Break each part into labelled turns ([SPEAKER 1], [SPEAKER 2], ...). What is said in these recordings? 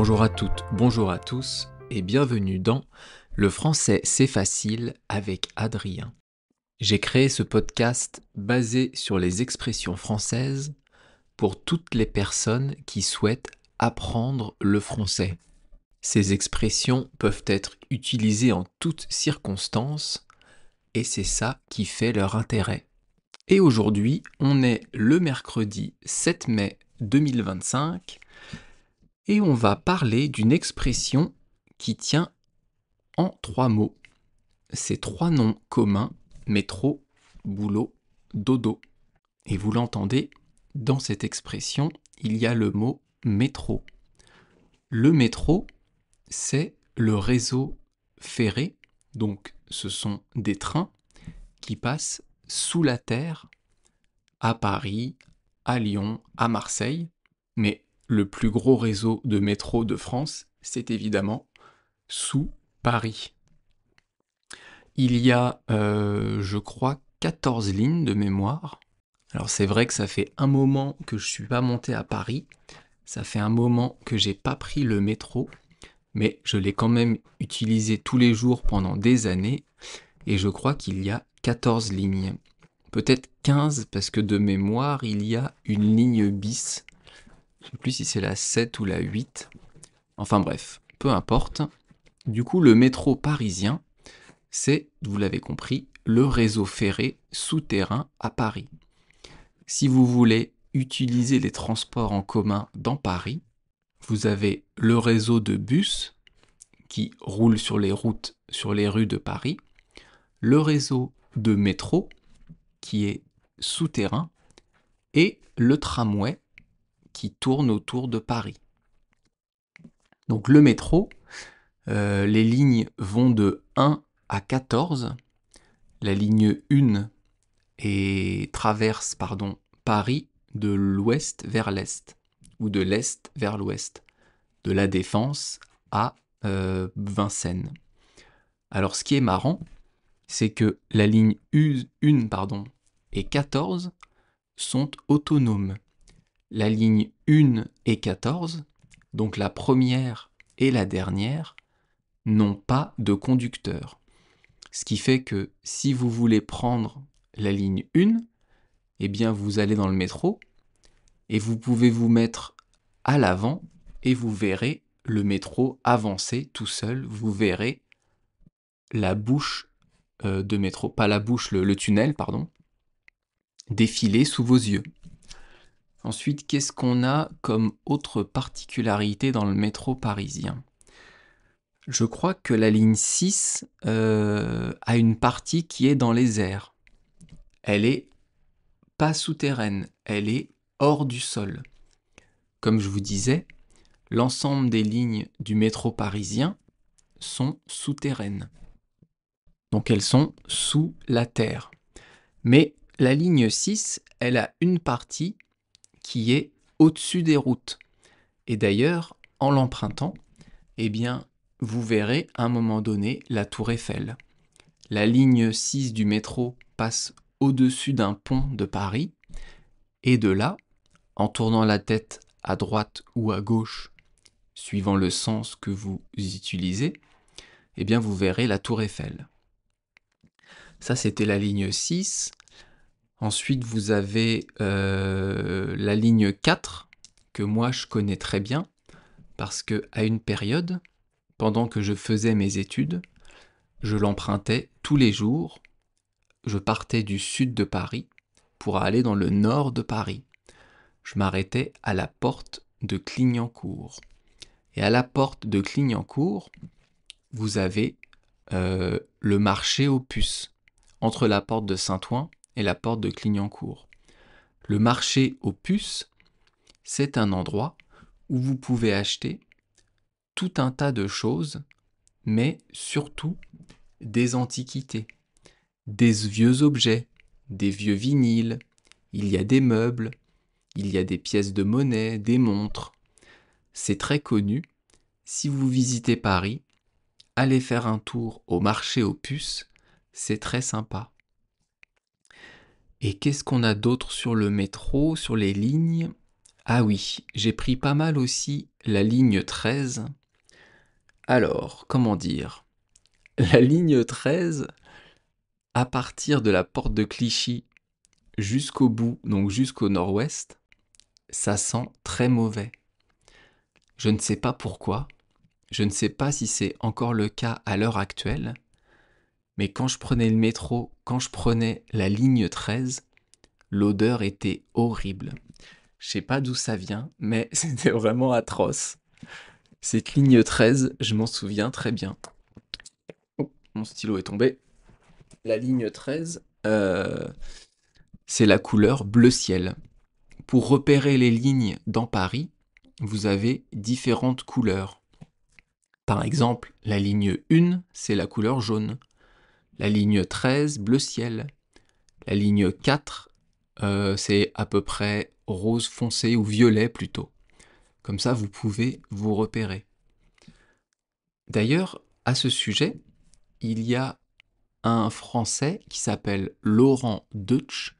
[SPEAKER 1] Bonjour à toutes, bonjour à tous et bienvenue dans Le français c'est facile avec Adrien. J'ai créé ce podcast basé sur les expressions françaises pour toutes les personnes qui souhaitent apprendre le français. Ces expressions peuvent être utilisées en toutes circonstances et c'est ça qui fait leur intérêt. Et aujourd'hui, on est le mercredi 7 mai 2025 et on va parler d'une expression qui tient en 3 mots. Ces 3 noms communs, métro, boulot, dodo. Et vous l'entendez, dans cette expression, il y a le mot métro. Le métro, c'est le réseau ferré, donc ce sont des trains qui passent sous la terre à Paris, à Lyon, à Marseille, mais le plus gros réseau de métro de France, c'est évidemment sous Paris. Il y a, je crois, 14 lignes de mémoire. Alors c'est vrai que ça fait un moment que je ne suis pas monté à Paris, ça fait un moment que j'ai pas pris le métro, mais je l'ai quand même utilisé tous les jours pendant des années, et je crois qu'il y a 14 lignes. Peut-être 15 parce que de mémoire, il y a une ligne bis. Je ne sais plus si c'est la 7 ou la 8. Enfin bref, peu importe. Du coup, le métro parisien, c'est, vous l'avez compris, le réseau ferré souterrain à Paris. Si vous voulez utiliser les transports en commun dans Paris, vous avez le réseau de bus qui roule sur les routes, sur les rues de Paris, le réseau de métro qui est souterrain et le tramway qui tourne autour de Paris. Donc le métro, les lignes vont de 1 à 14. La ligne 1 traverse Paris de l'ouest vers l'est, ou de l'est vers l'ouest, de la Défense à Vincennes. Alors ce qui est marrant, c'est que la ligne 1 et 14 sont autonomes. La ligne 1 et 14, donc la première et la dernière, n'ont pas de conducteur. Ce qui fait que si vous voulez prendre la ligne 1, eh bien vous allez dans le métro et vous pouvez vous mettre à l'avant et vous verrez le métro avancer tout seul. Vous verrez la bouche de métro, pas la bouche, le tunnel, défiler sous vos yeux. Ensuite, qu'est-ce qu'on a comme autre particularité dans le métro parisien ? Je crois que la ligne 6 a une partie qui est dans les airs. Elle est pas souterraine, elle est hors du sol. Comme je vous disais, l'ensemble des lignes du métro parisien sont souterraines. Donc elles sont sous la terre. Mais la ligne 6, elle a une partie qui est au-dessus des routes. Et d'ailleurs, en l'empruntant, eh bien, vous verrez à un moment donné la tour Eiffel. La ligne 6 du métro passe au-dessus d'un pont de Paris, et de là, en tournant la tête à droite ou à gauche, suivant le sens que vous utilisez, eh bien vous verrez la tour Eiffel. Ça, c'était la ligne 6. Ensuite, vous avez la ligne 4, que moi je connais très bien, parce qu'à une période, pendant que je faisais mes études, je l'empruntais tous les jours. Je partais du sud de Paris pour aller dans le nord de Paris. Je m'arrêtais à la porte de Clignancourt. Et à la porte de Clignancourt, vous avez le marché aux puces, entre la porte de Saint-Ouen et la porte de Clignancourt. Le marché aux puces, c'est un endroit où vous pouvez acheter tout un tas de choses, mais surtout des antiquités, des vieux objets, des vieux vinyles, il y a des meubles, il y a des pièces de monnaie, des montres. C'est très connu. Si vous visitez Paris, allez faire un tour au marché aux puces, c'est très sympa. Et qu'est-ce qu'on a d'autre sur le métro, sur les lignes ? Ah oui, j'ai pris pas mal aussi la ligne 13. Alors, comment dire? La ligne 13, à partir de la porte de Clichy jusqu'au bout, donc jusqu'au nord-ouest, ça sent très mauvais. Je ne sais pas pourquoi, je ne sais pas si c'est encore le cas à l'heure actuelle, mais quand je prenais le métro, quand je prenais la ligne 13, l'odeur était horrible. Je sais pas d'où ça vient, mais c'était vraiment atroce. Cette ligne 13, je m'en souviens très bien. Oh, mon stylo est tombé. La ligne 13, c'est la couleur bleu ciel. Pour repérer les lignes dans Paris, vous avez différentes couleurs. Par exemple, la ligne 1, c'est la couleur jaune. La ligne 13, bleu ciel. La ligne 4, c'est à peu près rose foncé ou violet plutôt. Comme ça, vous pouvez vous repérer. D'ailleurs, à ce sujet, il y a un Français qui s'appelle Laurent Deutsch,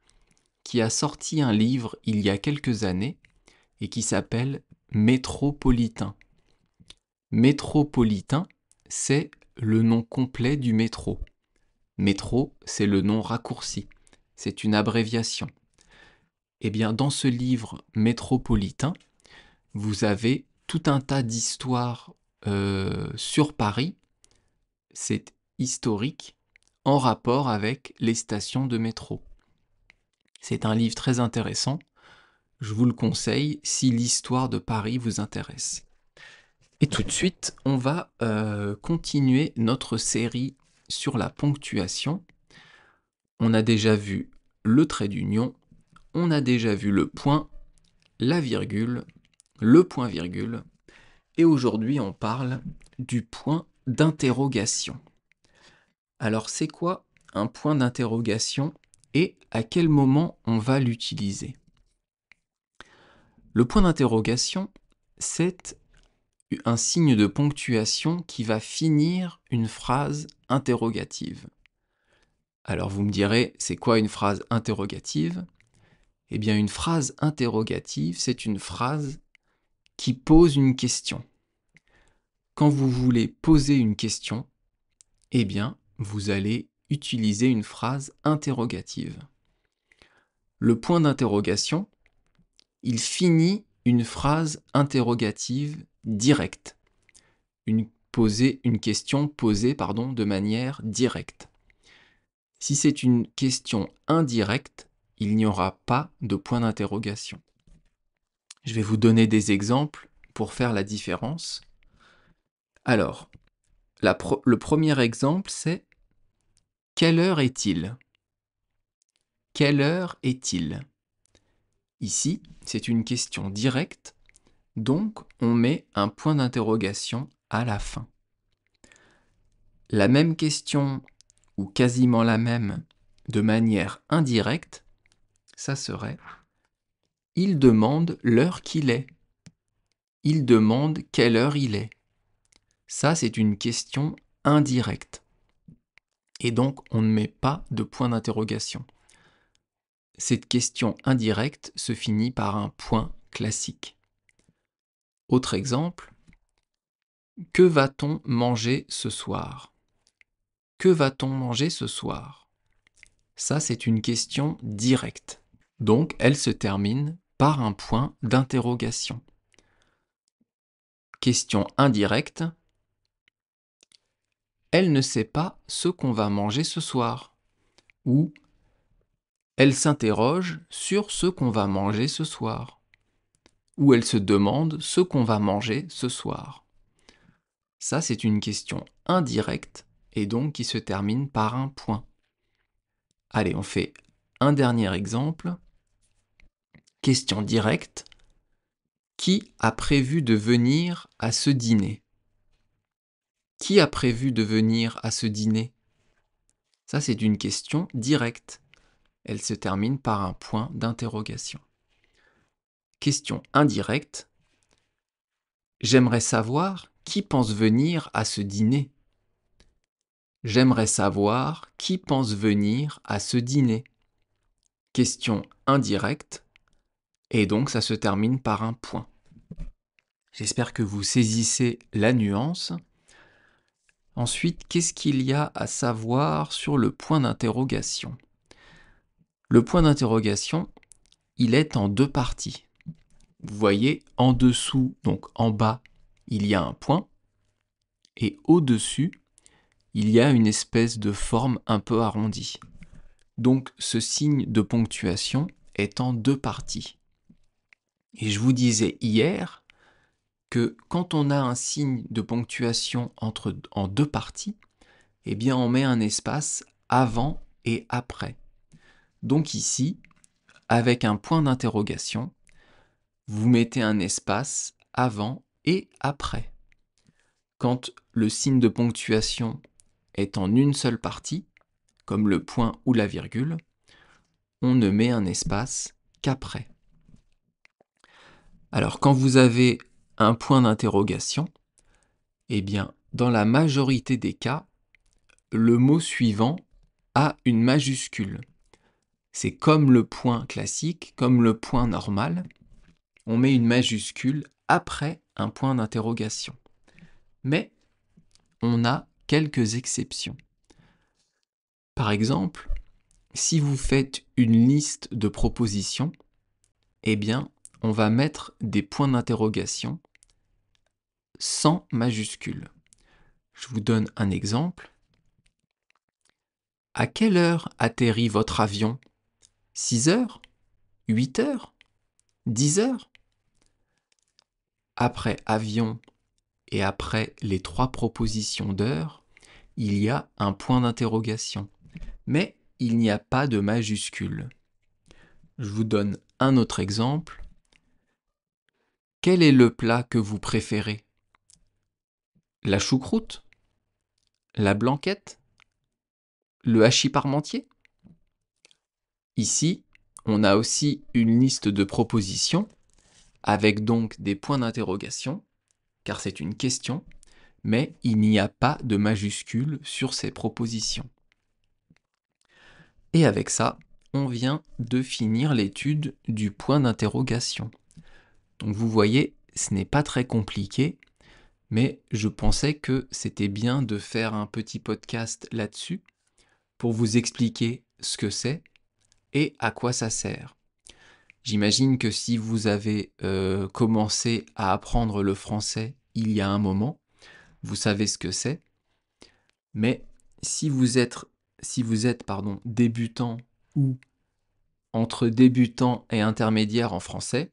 [SPEAKER 1] qui a sorti un livre il y a quelques années et qui s'appelle Métropolitain. Métropolitain, c'est le nom complet du métro. Métro, c'est le nom raccourci. C'est une abréviation. Eh bien, dans ce livre Métropolitain, vous avez tout un tas d'histoires sur Paris. C'est historique en rapport avec les stations de métro. C'est un livre très intéressant. Je vous le conseille si l'histoire de Paris vous intéresse. Et tout de suite, on va continuer notre série sur la ponctuation. On a déjà vu le trait d'union, on a déjà vu le point, la virgule, le point-virgule, et aujourd'hui on parle du point d'interrogation. Alors c'est quoi un point d'interrogation et à quel moment on va l'utiliser? Le point d'interrogation, c'est un signe de ponctuation qui va finir une phrase interrogative. Alors vous me direz, c'est quoi une phrase interrogative? Eh bien une phrase interrogative, c'est une phrase qui pose une question. Quand vous voulez poser une question, eh bien vous allez utiliser une phrase interrogative. Le point d'interrogation, il finit une phrase interrogative directe. Une question posée de manière directe. Si c'est une question indirecte, il n'y aura pas de point d'interrogation. Je vais vous donner des exemples pour faire la différence. Alors, le premier exemple, c'est « Quelle heure est-il » ? Quelle heure est-il ? Ici, c'est une question directe, donc on met un point d'interrogation à la fin. La même question, ou quasiment la même, de manière indirecte, ça serait « Il demande l'heure qu'il est ». Il demande quelle heure il est. Ça, c'est une question indirecte. Et donc, on ne met pas de point d'interrogation. Cette question indirecte se finit par un point classique. Autre exemple, que va-t-on manger ce soir ? Que va-t-on manger ce soir ? Ça, c'est une question directe. Donc, elle se termine par un point d'interrogation. Question indirecte, elle ne sait pas ce qu'on va manger ce soir. Ou elle s'interroge sur ce qu'on va manger ce soir. Ou elle se demande ce qu'on va manger ce soir. Ça, c'est une question indirecte et donc qui se termine par un point. Allez, on fait un dernier exemple. Question directe. Qui a prévu de venir à ce dîner ? Qui a prévu de venir à ce dîner ? Ça, c'est une question directe. Elle se termine par un point d'interrogation. Question indirecte. J'aimerais savoir qui pense venir à ce dîner. J'aimerais savoir qui pense venir à ce dîner. Question indirecte. et donc ça se termine par un point. J'espère que vous saisissez la nuance. Ensuite, qu'est-ce qu'il y a à savoir sur le point d'interrogation? Le point d'interrogation, il est en deux parties. Vous voyez, en dessous, donc en bas, il y a un point, et au-dessus, il y a une espèce de forme un peu arrondie. Donc ce signe de ponctuation est en deux parties. Et je vous disais hier que quand on a un signe de ponctuation en deux parties, eh bien on met un espace avant et après. Donc ici, avec un point d'interrogation, vous mettez un espace avant et après. Quand le signe de ponctuation est en une seule partie, comme le point ou la virgule, on ne met un espace qu'après. Alors quand vous avez un point d'interrogation, eh bien dans la majorité des cas, le mot suivant a une majuscule. C'est comme le point classique, comme le point normal, on met une majuscule après un point d'interrogation. Mais on a quelques exceptions. Par exemple, si vous faites une liste de propositions, eh bien, on va mettre des points d'interrogation sans majuscule. Je vous donne un exemple. À quelle heure atterrit votre avion? 6 heures? 8 heures? 10 heures? Après avion et après les trois propositions d'heure, il y a un point d'interrogation. Mais il n'y a pas de majuscule. Je vous donne un autre exemple. Quel est le plat que vous préférez? La choucroute? La blanquette? Le hachis parmentier? Ici, on a aussi une liste de propositions, avec donc des points d'interrogation, car c'est une question, mais il n'y a pas de majuscule sur ces propositions. Et avec ça, on vient de finir l'étude du point d'interrogation. Donc vous voyez, ce n'est pas très compliqué, mais je pensais que c'était bien de faire un petit podcast là-dessus pour vous expliquer ce que c'est et à quoi ça sert. J'imagine que si vous avez commencé à apprendre le français il y a un moment, vous savez ce que c'est, mais si vous êtes débutant ou entre débutant et intermédiaire en français,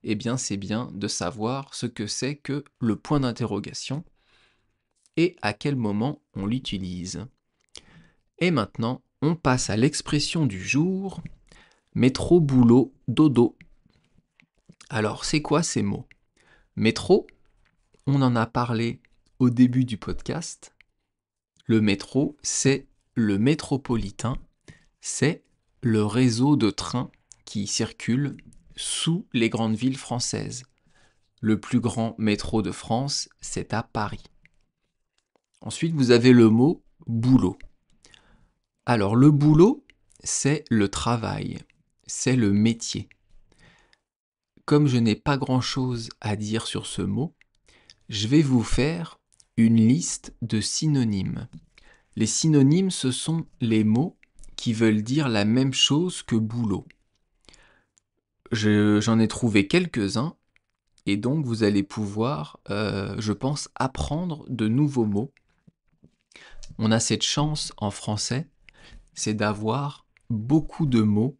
[SPEAKER 1] eh bien c'est bien de savoir ce que c'est que le point d'interrogation et à quel moment on l'utilise. Et maintenant, on passe à l'expression du jour, métro, boulot, dodo. Alors, c'est quoi ces mots? Métro, on en a parlé au début du podcast. Le métro, c'est le métropolitain, c'est le réseau de trains qui circulent sous les grandes villes françaises. Le plus grand métro de France, c'est à Paris. Ensuite, vous avez le mot boulot. Alors, le boulot, c'est le travail, c'est le métier. Comme je n'ai pas grand-chose à dire sur ce mot, je vais vous faire une liste de synonymes. Les synonymes, ce sont les mots qui veulent dire la même chose que boulot. J'en ai trouvé quelques-uns, et donc vous allez pouvoir, je pense, apprendre de nouveaux mots. On a cette chance en français, c'est d'avoir beaucoup de mots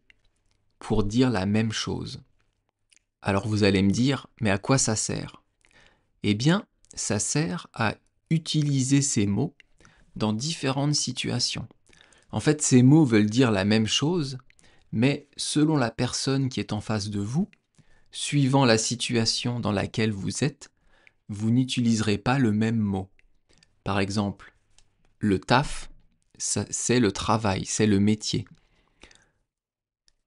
[SPEAKER 1] pour dire la même chose. Alors vous allez me dire, mais à quoi ça sert? Eh bien, ça sert à utiliser ces mots dans différentes situations. En fait, ces mots veulent dire la même chose, mais selon la personne qui est en face de vous, suivant la situation dans laquelle vous êtes, vous n'utiliserez pas le même mot. Par exemple, le taf, c'est le travail, c'est le métier.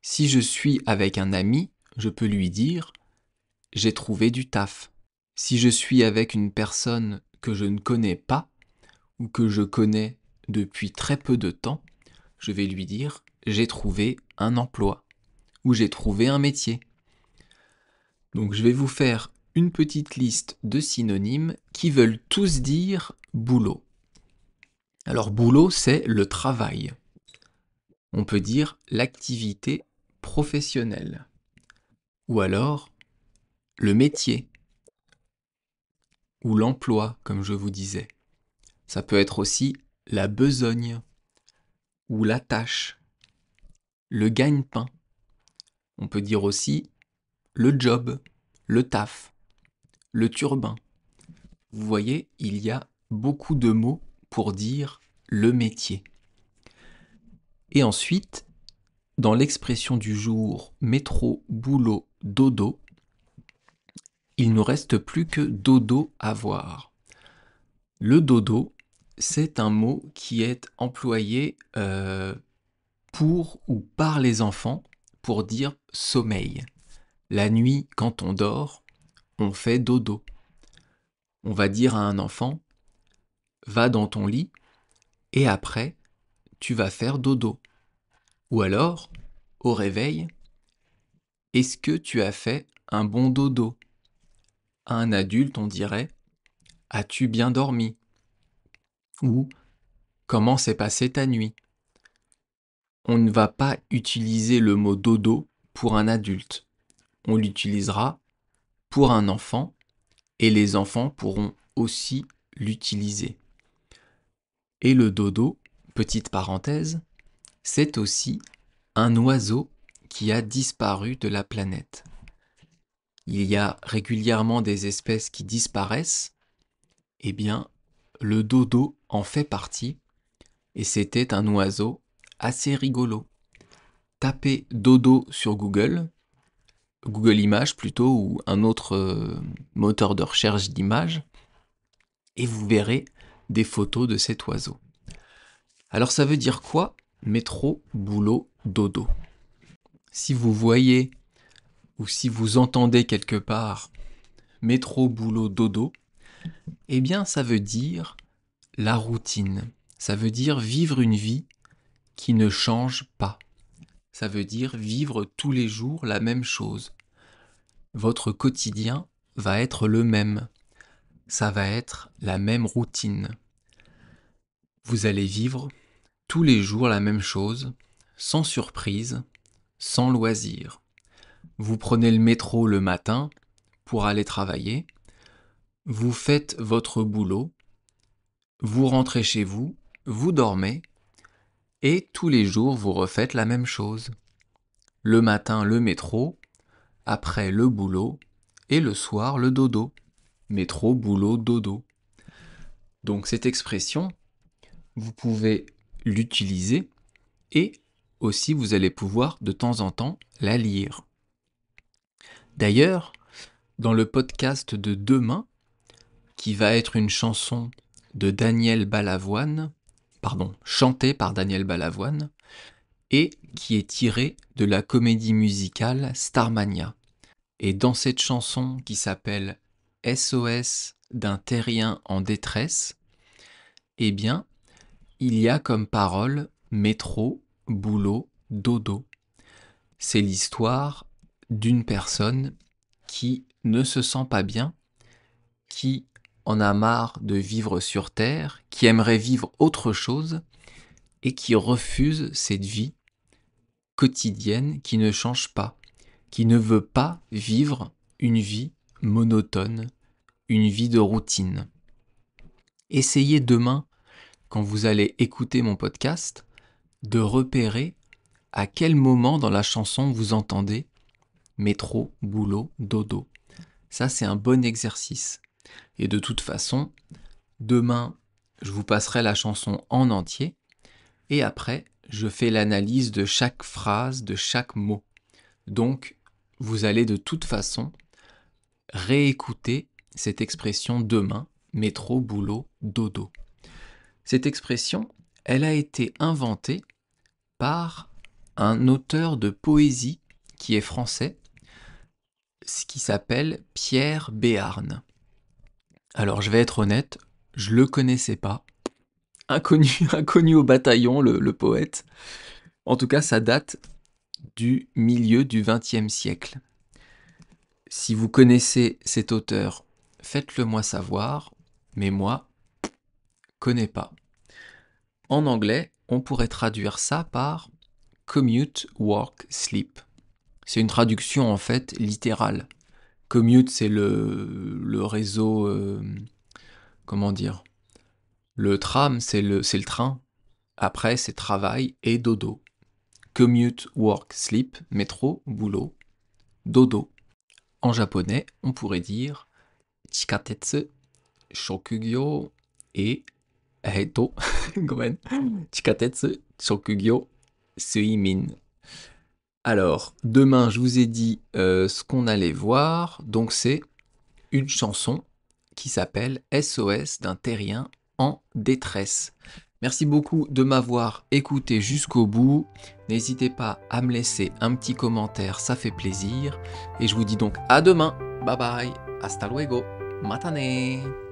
[SPEAKER 1] Si je suis avec un ami, je peux lui dire « j'ai trouvé du taf ». Si je suis avec une personne que je ne connais pas ou que je connais depuis très peu de temps, je vais lui dire « j'ai trouvé un emploi » ou « j'ai trouvé un métier ». Donc je vais vous faire une petite liste de synonymes qui veulent tous dire boulot. Alors boulot, c'est le travail. On peut dire l'activité professionnelle. Ou alors le métier ou l'emploi, comme je vous disais. Ça peut être aussi la besogne ou la tâche, le gagne-pain. On peut dire aussi le job, le taf, le turbin. Vous voyez, il y a beaucoup de mots pour dire le métier. Et ensuite, dans l'expression du jour métro, boulot, dodo, il ne reste plus que dodo à voir. Le dodo, c'est un mot qui est employé pour ou par les enfants pour dire sommeil. La nuit, quand on dort, on fait dodo. On va dire à un enfant, va dans ton lit et après, tu vas faire dodo. Ou alors, au réveil, est-ce que tu as fait un bon dodo? À un adulte, on dirait, as-tu bien dormi? Ou comment s'est passée ta nuit? On ne va pas utiliser le mot dodo pour un adulte. On l'utilisera pour un enfant et les enfants pourront aussi l'utiliser. Et le dodo, petite parenthèse, c'est aussi un oiseau qui a disparu de la planète. Il y a régulièrement des espèces qui disparaissent, eh bien, le dodo en fait partie, et c'était un oiseau assez rigolo. Tapez dodo sur Google Images plutôt, ou un autre moteur de recherche d'images, et vous verrez des photos de cet oiseau. Alors ça veut dire quoi? Métro, boulot, dodo. Si vous voyez ou si vous entendez quelque part métro, boulot, dodo, eh bien ça veut dire la routine. Ça veut dire vivre une vie qui ne change pas. Ça veut dire vivre tous les jours la même chose. Votre quotidien va être le même. Ça va être la même routine. Vous allez vivre tous les jours la même chose, sans surprise, sans loisir. Vous prenez le métro le matin pour aller travailler, vous faites votre boulot, vous rentrez chez vous, vous dormez, et tous les jours vous refaites la même chose. Le matin le métro, après le boulot, et le soir le dodo. Métro, boulot, dodo. Donc cette expression, vous pouvez l'utiliser et aussi vous allez pouvoir de temps en temps la lire. D'ailleurs, dans le podcast de demain, qui va être une chanson de Daniel Balavoine, chantée par Daniel Balavoine, et qui est tirée de la comédie musicale Starmania. Et dans cette chanson qui s'appelle SOS d'un terrien en détresse, eh bien, il y a comme parole métro, boulot, dodo. C'est l'histoire d'une personne qui ne se sent pas bien, qui en a marre de vivre sur Terre, qui aimerait vivre autre chose et qui refuse cette vie quotidienne qui ne change pas, qui ne veut pas vivre une vie monotone, une vie de routine. Essayez demain, quand vous allez écouter mon podcast, de repérer à quel moment dans la chanson vous entendez métro, boulot, dodo. Ça, c'est un bon exercice. Et de toute façon, demain, je vous passerai la chanson en entier et après, je fais l'analyse de chaque phrase, de chaque mot. Donc, vous allez de toute façon réécouter cette expression demain, métro, boulot, dodo. Cette expression, elle a été inventée par un auteur de poésie qui est français, qui s'appelle Pierre Béarn. Alors je vais être honnête, je le connaissais pas. Inconnu au bataillon, le poète. En tout cas, ça date du milieu du XXe siècle. Si vous connaissez cet auteur, faites-le moi savoir, mais moi, connais pas. En anglais, on pourrait traduire ça par commute, work, sleep. C'est une traduction en fait littérale. Commute, c'est le réseau, comment dire? Le tram, c'est le train. Après, c'est travail et dodo. Commute, work, sleep, métro, boulot, dodo. En japonais, on pourrait dire chikatetsu, shokugyo et gomen, chikatetsu, shokugyo, suimin. Alors, demain, je vous ai dit ce qu'on allait voir. Donc, c'est une chanson qui s'appelle SOS d'un terrien en détresse. Merci beaucoup de m'avoir écouté jusqu'au bout. N'hésitez pas à me laisser un petit commentaire, ça fait plaisir. Et je vous dis donc à demain. Bye bye. Hasta luego. Matane.